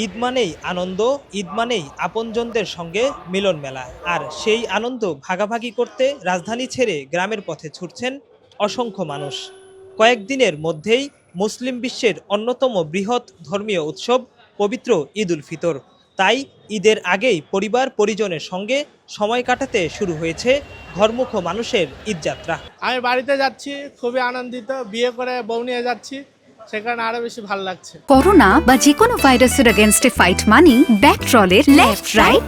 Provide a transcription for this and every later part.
ঈদ মানেই আনন্দ, ঈদ মানেই আপনজনদের সঙ্গে মিলন মেলা। আর সেই আনন্দ ভাগাভাগি করতে রাজধানী ছেড়ে গ্রামের পথে ছুটছেন অসংখ্য মানুষ। কয়েকদিনের মধ্যেই মুসলিম বিশ্বের অন্যতম বৃহৎ ধর্মীয় উৎসব পবিত্র ঈদ উল ফিতর। তাই ঈদের আগেই পরিবার পরিজনের সঙ্গে সময় কাটাতে শুরু হয়েছে ঘরমুখ মানুষের ঈদযাত্রা। আমি বাড়িতে যাচ্ছি, খুবই আনন্দিত। বিয়ে করে বউ নিয়ে যাচ্ছি, সেখানে আরো বেশি ভালো লাগছে। করোনা বা যে কোনো ভাইরাসের এগেনস্টে ফাইট মানি ব্যাকট্রলের লেফট রাইট।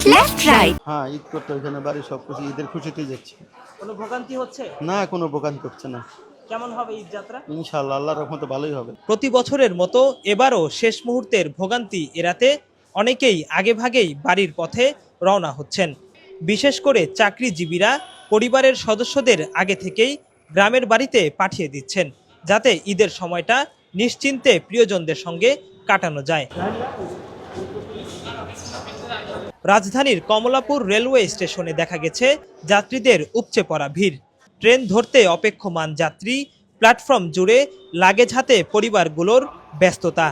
হ্যাঁ, ঈদ করতে ওইখানে বাড়ি সবকিছু ঈদের খুশিতেই যাচ্ছি। কোনো ভোগান্তি হচ্ছে না, কোনো ভোগান্তি হচ্ছে না। কেমন হবে ঈদযাত্রা? ইনশাআল্লাহ আল্লাহর রহমতে ভালোই হবে। প্রতি বছরের মতো এবারও শেষ মুহূর্তের ভোগান্তি এড়াতে অনেকেই আগেভাগেই বাড়ির পথে রওনা হচ্ছেন। বিশেষ করে চাকরিজীবীরা পরিবারের সদস্যদের আগে থেকেই গ্রামের বাড়িতে পাঠিয়ে দিচ্ছেন, যাতে ঈদের সময়টা নিশ্চিন্তে প্রিয়জনদের সঙ্গে কাটানো যায়। রাজধানীর কমলাপুর রেলওয়ে স্টেশনে দেখা গেছে যাত্রীদের উপচে পড়া ভিড়। ট্রেন ধরতে অপেক্ষমান যাত্রী, প্ল্যাটফর্ম জুড়ে লাগেজ হাতে পরিবারগুলোর ব্যস্ততা,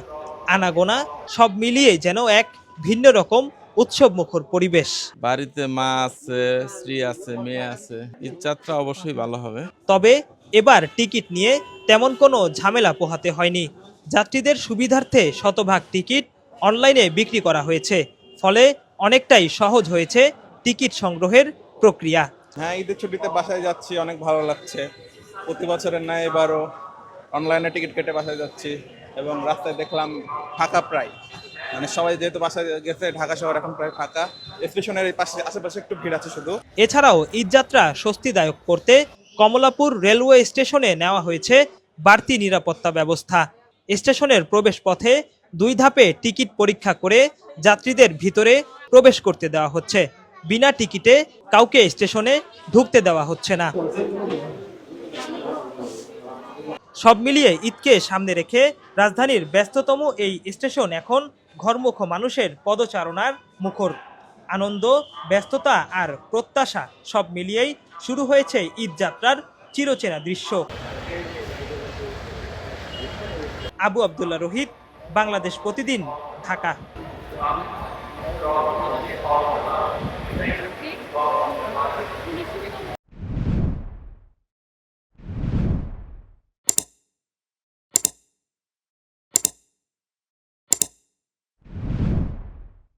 আনাগোনা সব মিলিয়ে যেন এক ভিন্ন রকম উৎসবমুখর পরিবেশ। বাড়িতে মা আছে, স্ত্রী আছে, মেয়ে আছে। ঈদযাত্রা অবশ্যই ভালো হবে। তবে এবার টিকিট নিয়ে তেমন কোনো ঝামেলা পোহাতে হয়নি। যাত্রীদের সুবিধার্থে শতভাগ টিকিট অনলাইনে বিক্রি করা হয়েছে। ফলে অনেকটাই সহজ হয়েছে টিকিট সংগ্রহের প্রক্রিয়া। হ্যাঁ, ঈদের ছুটিতে বাসায় যাচ্ছি, অনেক ভালো লাগছে। প্রতি বছরের ন্যায় এবারও অনলাইনে টিকিট কেটে বাসায় যাচ্ছি এবং রাস্তায় দেখলাম ফাঁকা প্রায়, মানে সবাই যেহেতু বাসায় গেছে, ঢাকা শহর এখন প্রায় ফাঁকা। স্টেশনের এই পাশে আশেপাশে একটু ভিড় আছে শুধু। এছাড়াও ঈদযাত্রা স্বস্তিদায়ক করতে কমলাপুর রেলওয়ে স্টেশনে নেওয়া হয়েছে বাড়তি নিরাপত্তা ব্যবস্থা। স্টেশনের প্রবেশ পথে 2 ধাপে টিকিট পরীক্ষা করে যাত্রীদের ভিতরে প্রবেশ করতে দেওয়া হচ্ছে। বিনা টিকিটে কাউকে স্টেশনে ঢুকতে দেওয়া হচ্ছে না। সব মিলিয়ে ঈদকে সামনে রেখে রাজধানীর ব্যস্ততম এই স্টেশন এখন ঘরমুখ মানুষের পদচারণার মুখর। আনন্দ, ব্যস্ততা আর প্রত্যাশা সব মিলিয়েই শুরু হয়েছে ঈদযাত্রার চিরচেনা দৃশ্য। আবু আবদুল্লাহ রোহিত, বাংলাদেশ প্রতিদিন, ঢাকা।